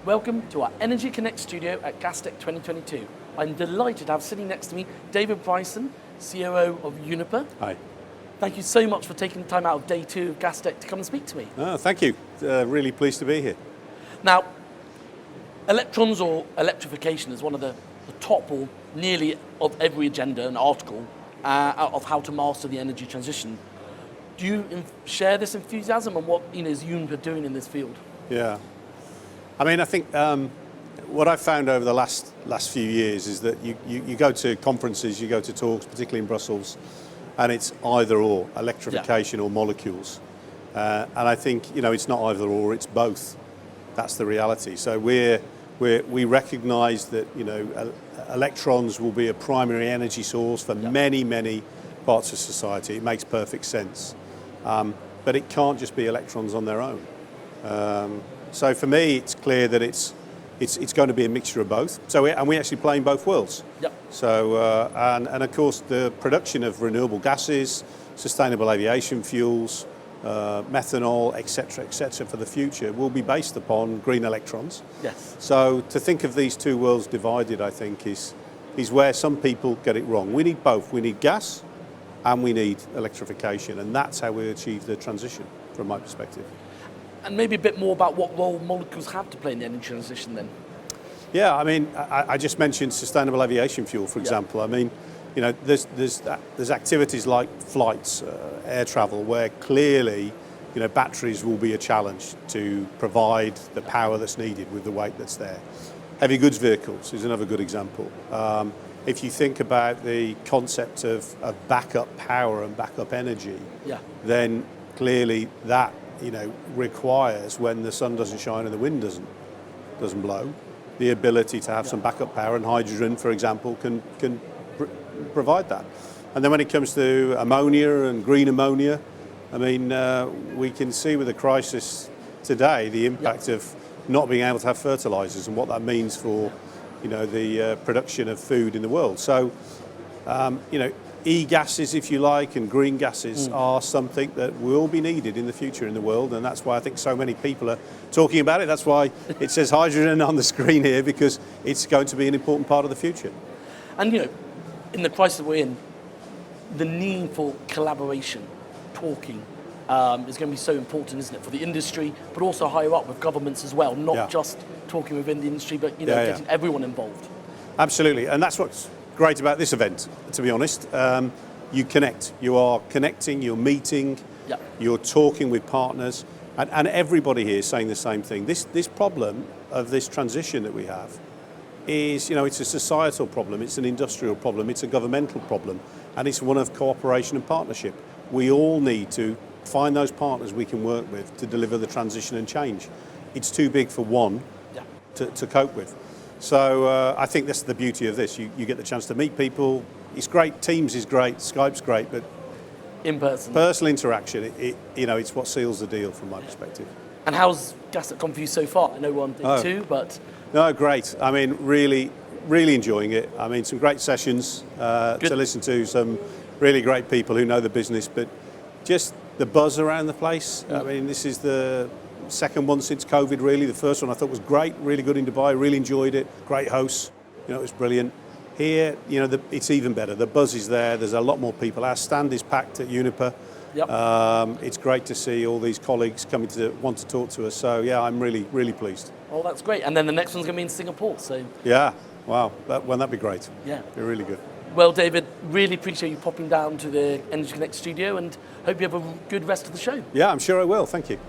Welcome to our Energy Connect studio at Gastech 2022. I'm delighted to have sitting next to me David Bryson, COO of Uniper. Hi. Thank you so much for taking the time out of day 2 of Gastech to come and speak to me. Thank you. Really pleased to be here. Now, electrons or electrification is one of the top or nearly of every agenda and article of how to master the energy transition. Do you share this enthusiasm and what is Uniper doing in this field? Yeah. I mean, I think what I've found over the last few years is that you go to conferences, you go to talks, particularly in Brussels, and it's either or, electrification or molecules. And I think, it's not either or, it's both. That's the reality. So we recognise that, electrons will be a primary energy source for many, many parts of society. It makes perfect sense. But it can't just be electrons on their own. So for me, it's clear that it's going to be a mixture of both. So we actually play in both worlds. Yep. So and of course the production of renewable gases, sustainable aviation fuels, methanol, etc., for the future will be based upon green electrons. Yes. So to think of these two worlds divided, I think, is where some people get it wrong. We need both. We need gas, and we need electrification, and that's how we achieve the transition, from my perspective. And maybe a bit more about what role molecules have to play in the energy transition then. Yeah, I mean, I just mentioned sustainable aviation fuel, for example. I mean, there's activities like flights, air travel, where clearly, batteries will be a challenge to provide the power that's needed with the weight that's there. Heavy goods vehicles is another good example. If you think about the concept of backup power and backup energy, then clearly that requires, when the sun doesn't shine and the wind doesn't blow, the ability to have some backup power, and hydrogen, for example, can provide that. And then when it comes to ammonia and green ammonia, I mean, we can see with the crisis today the impact of not being able to have fertilizers and what that means for the production of food in the world. So e-gases, if you like, and green gases are something that will be needed in the future in the world, and that's why I think so many people are talking about it. That's why it says hydrogen on the screen here, because it's going to be an important part of the future. And in the crisis we're in, the need for collaboration, talking, is going to be so important, isn't it, for the industry, but also higher up with governments as well, not just talking within the industry, but getting everyone involved. Absolutely, and that's what's great about this event, to be honest. You connect. You are connecting, you're meeting, you're talking with partners, and everybody here is saying the same thing. This problem of this transition that we have is, it's a societal problem, it's an industrial problem, it's a governmental problem, and it's one of cooperation and partnership. We all need to find those partners we can work with to deliver the transition and change. It's too big for one to cope with. So I think that's the beauty of this. You get the chance to meet people. It's great. Teams is great. Skype's great, but in person, personal interaction, it's what seals the deal from my perspective. And how's Gastech gone for you so far? I know we're on day 2, but no, great. I mean, really enjoying it. I mean, some great sessions to listen to. Some really great people who know the business, but just the buzz around the place. I mean, this is the second one since COVID, really. The first one I thought was great, really good in Dubai, really enjoyed it. Great hosts, it was brilliant. Here, it's even better. The buzz is there. There's a lot more people. Our stand is packed at Uniper. It's great to see all these colleagues coming to want to talk to us. So yeah, I'm really pleased. Oh, that's great. And then the next one's going to be in Singapore. So yeah, wow, that'd be great. Yeah, be really good. Well, David, really appreciate you popping down to the Energy Connect studio, and hope you have a good rest of the show. Yeah, I'm sure I will. Thank you.